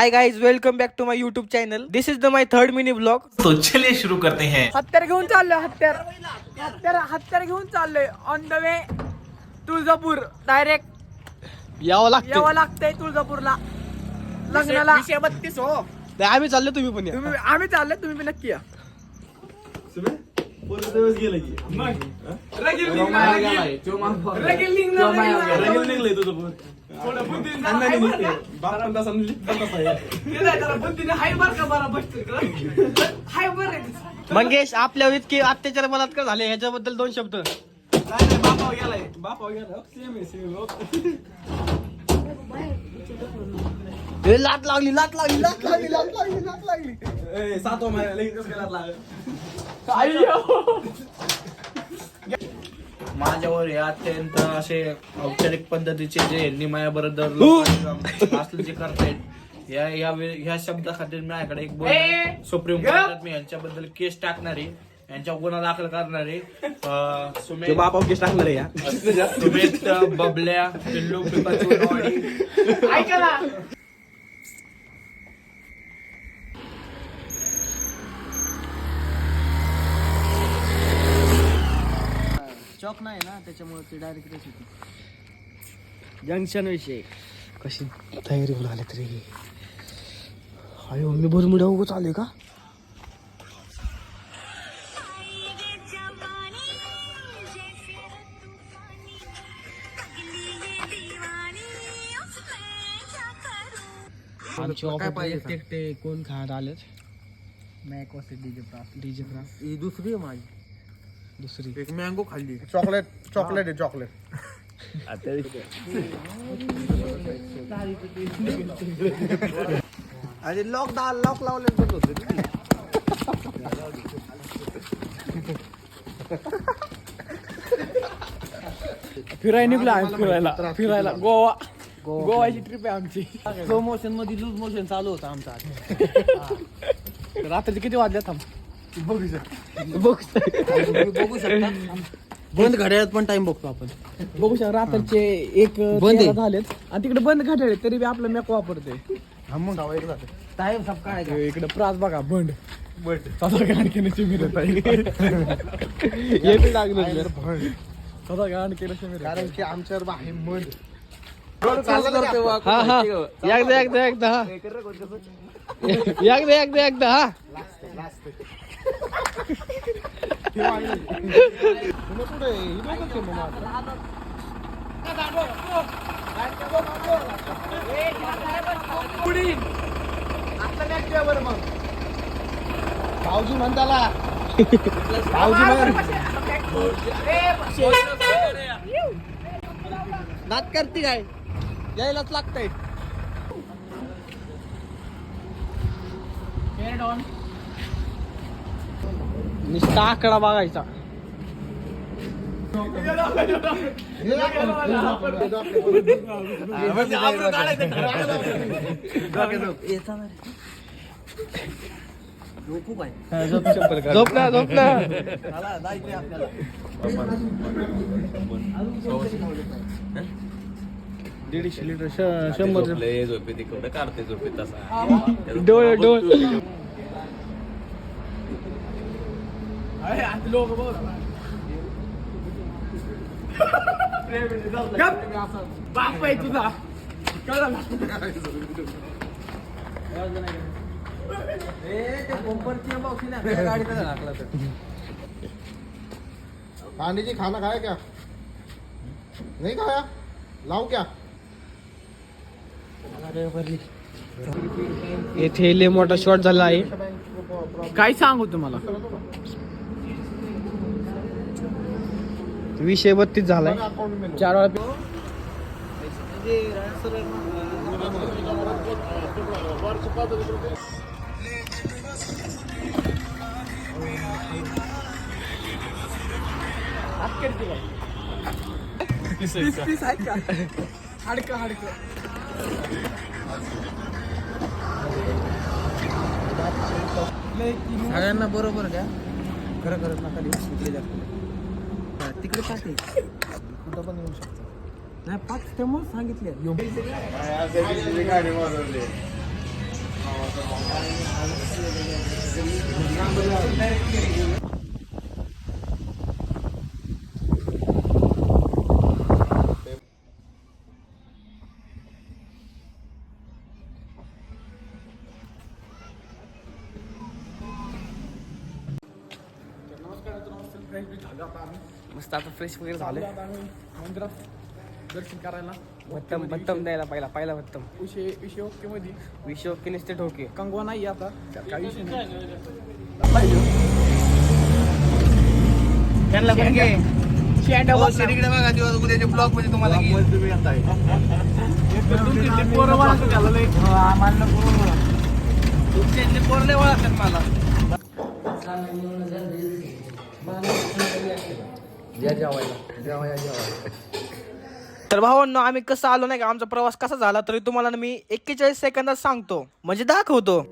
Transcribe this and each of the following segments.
High guys, welcome back to my YouTube channel. This is my third mini blog. तो चलिए शुरू करते हैं. हत्यार घेऊन चाललोय. हत्यार घेऊन चाललोय. On the way Tuljapur. Direct यावं लागतं. लागतंय तुळजापूरला लग्नाला. 32 हो. आम्ही चाललो, तुम्ही पण या. आम्ही चाललोय, तुम्ही पण नक्की या. मंगेश, आपल्या इतके अत्याचार बलात्कार झाले ह्याच्याबद्दल 2 शब्द. लाट लागली. माझ्यावर हे अत्यंत असे औपचारिक पद्धतीचे जे निमायाबरोबर असलं जे करतायत ह्या शब्दाखातीर माझ्याकडे एक बोल सुप्रीम कोर्टात मी यांच्याबद्दल केस टाकणारे, यांच्या गुन्हा दाखल करणारे सुमित बबल्या पिल्लू पिकाचू ऐका ना. चॉक नाही ना, त्याच्यामुळे ते डायरेक्ट होती. जंक्शन विषय कशी तयारी होऊन आले तरी. अयो, मी भरमुड्या उगच आले का? काय पाहिजे कोण खात आलेत? मॅक डीजे प्रास ही दुसरी आहे माझी. दुसरी एक मँगो खाल्ली. चॉकलेट आहे चॉकलेट. अरे लॉक लावले बंद होते. फिरायला निघला. फिरायला गोवाची ट्रिप आहे आमची. स्लो मोशन मध्ये लूज मोशन चालू होतं आमचा. रात्रीचे किती वाजले थांब बघू शकता. बंद घड्याळात पण टाइम बघतो आपण. बघू शकता. रात्रीचे 1 झालेत आणि तिकडे बंद घड्याळ तरी बी आपलं मॅक वापरते. टाइम सब काय इकडे प्रास बघा. बंड आणखीनची मिरत कारण की आमच्यावर आहे मध. एकदा हा. भाऊजी म्हणताला नात करते काय, यायलाच लागतंय. नुसता आकडा बघायचा. झोप ना. 150 लिटर 100 झोपे तिकडे काढते झोपे तसा डोळ बाप आहे तुझा. पानी जी खाना खाया क्या? नहीं खाया? लाओ क्या? येथे लय मोठा शॉट झाला आहे. काय सांगू तुम्हाला. 232 झालाय. अकाउंट में 4 वेळा पीस आहे का? हाडकं सगळ्यांना बरोबर द्या. खरं नका देऊ. तिकडे जास्त तिकडे पाठी कुठं पण येऊ शकतो. नाही 5 त्यामुळे सांगितले. गाडी मस्त आता फ्रेश वगैरे झालं. मंदिरात दर्शन करायला भत्तम भत्तम द्यायला पहिला भत्तम. विषय ओके मध्ये विषय ओके नसते ठोके. कंगवा नाही आता काही विषय नाही. त्यांना पण घे. बघा दिवस उद्याच्या ब्लॉग मध्ये तुम्हाला तुमच्या इथले पोरले ओळखतात मला. तर भावांनो आम्ही कसं आलो नाही का, आमचा प्रवास कसा झाला तरी तुम्हाला मी 41 सेकंदात सांगतो, म्हणजे दाखवतो.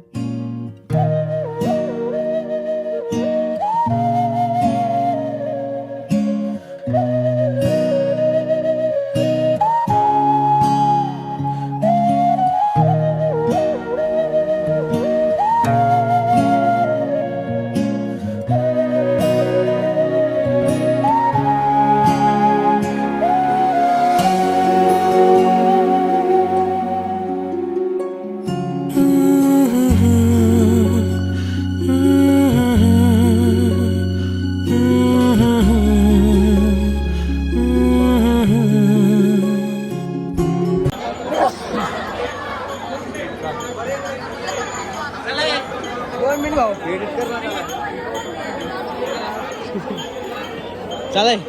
चालेल.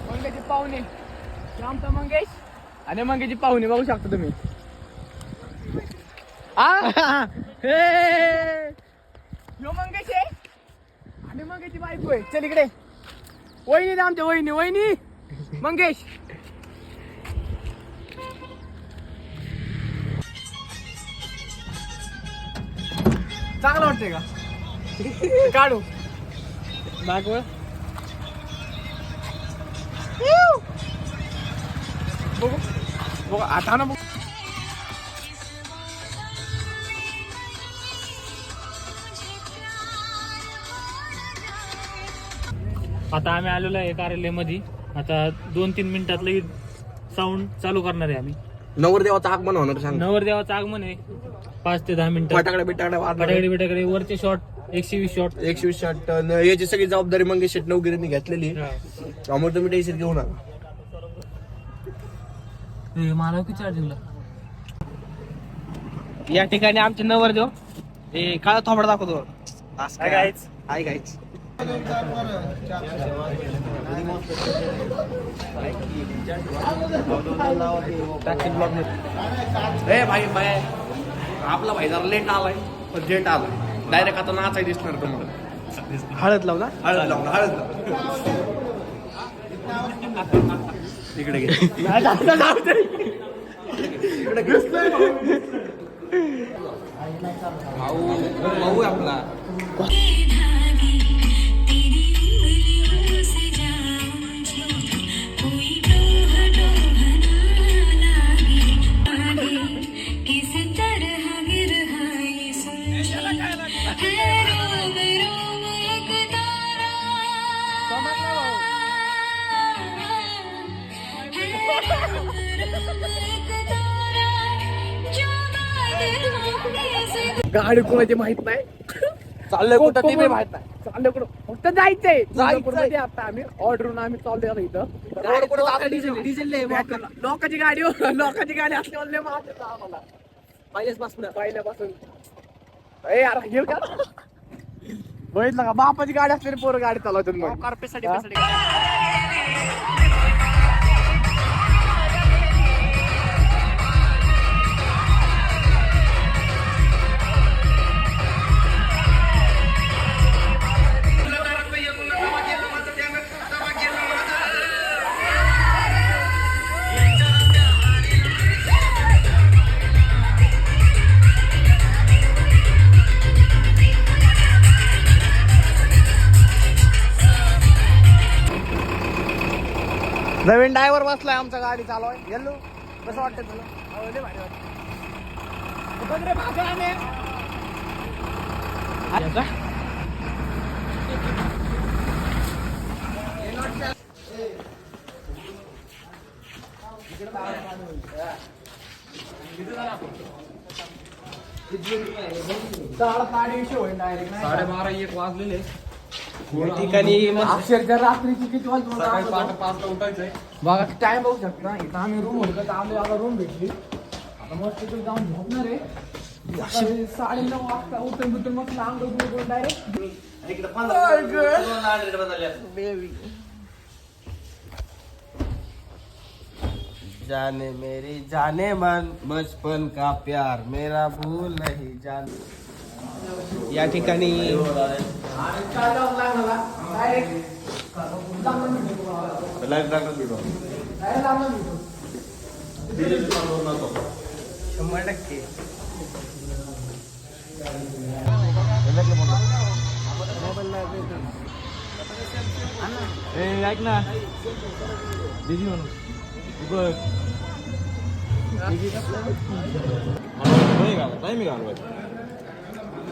मंगेशचे पाहुणे आमचा मंगेश आणि मंगेशची पाहुणे बघू शकता तुम्ही. यो मंगेश आहे आणि मंगेशची बायको आहे. चल इकडे. वहिनी ना आमच्या वहिनी. वहिनी मंगेश. चांगलं वाटतंय का? काढू दाखव. बघू बघू आता ना. बघू आता आम्ही आलेलो आहे कार्यालयामध्ये. आता 2-3 मिनिटात लगेच साऊंड चालू करणार आहे आम्ही. नवरदेवाचं आगमन होणार सांग. नवरदेवाचं आगमन आहे 5 ते 10 मिनिटात. फटाकडे फटाकडे बिटाकडे वरचे शॉट 120 शॉट. 120 शॉट. याची सगळी जबाबदारी मंगेश शेट नवगिरीने घेतलेली. त्यामुळे तुम्ही टेन्शन घेऊ नका. मला की चार्जिंगला. या ठिकाणी आमचे नवरदेव हे काळा थोबडा दाखवतो. हाय गाईच. भाई आपला भाई जरा लेट आलाय पण जेट आलाय. डायरेक्ट आता नाचाय दिसणार तुम्हाला. हळद लाव ना. हळद लाव. इकडे घे. भाऊ आपला. गाडी कोणाची माहित नाही. चाललंय कुठं ते बी माहित नाही. चाललं कुठं फक्त जायचंय. मध्ये आता आम्ही ऑर्डरून आम्ही चाललोय इथं. लोकांची गाडी असल्यावर लय महाग येतं आम्हाला पहिल्यापासून. ए यार घेऊ का बघितलं का? बापाची गाडी असलेली पोरं गाडी चालवतात मग. नवीन ड्रायव्हर बसलाय आमचा गाडी चालवाय. येल्लो कसं वाटतं तुला? लय भारी वाटतं. साडेबारा एक वाजलेले ठिकाणी अक्षरशः रात्रीची किती वाजता सकाळी पहाटे 5 ला उठायचंय. बघा टाइम बघू शकता इथं आम्ही रूम होतो तर आम्हाला रूम भेटली आता मस्त तिथे जाऊन झोपणार आहे 9:30 वाजता उठून बिटून मस्त लांब डायरेक्ट जाने मेरी जाने मन बचपन का प्यार मेरा भूल नहीं जान. या ठिकाणी शंभर टक्के ऐक ना दीदी म्हणून बघ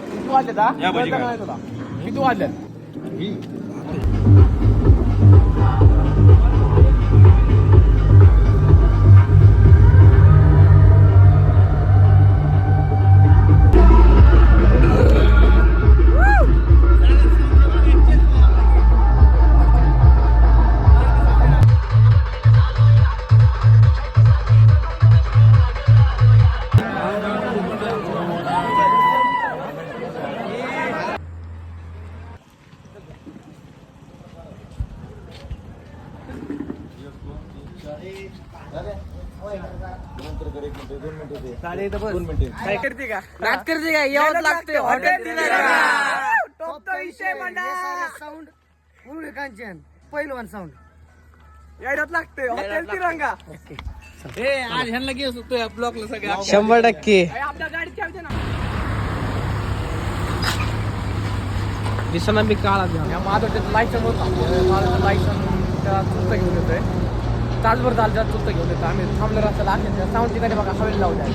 किती वाजलेत हा? कळतं का नाही तुला? किती वाजलेत? काय करते का नाच करते का यावंच लागते हॉटेल टॉपचा विषय साऊंड पूर्ण कांचन पहिलवान साऊंड यायलाच लागते हॉटेल तिरंगा आज ह्यांना घेऊ शकतो ब्लॉकला सगळ्या 100% आपल्या गाडीची आमच्या ना दिसना मी काळा या माझं लायसन होतं माझं लायसन चुस्त घेऊन येतोय तासभर झालं त्यात चुस्त घेऊन येतो आम्ही थांबलो रस्त्याला असेल साऊंड ठिकाणी बघा हवेला लावल्या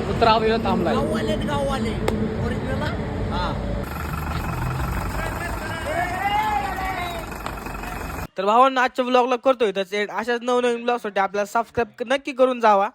कुत्रा हवेला थांबलाय तर भावांना आजच्या ब्लॉगला करतोय तर अशाच नवनवीन ब्लॉगसाठी आपल्याला सबस्क्राईब नक्की करून जावा.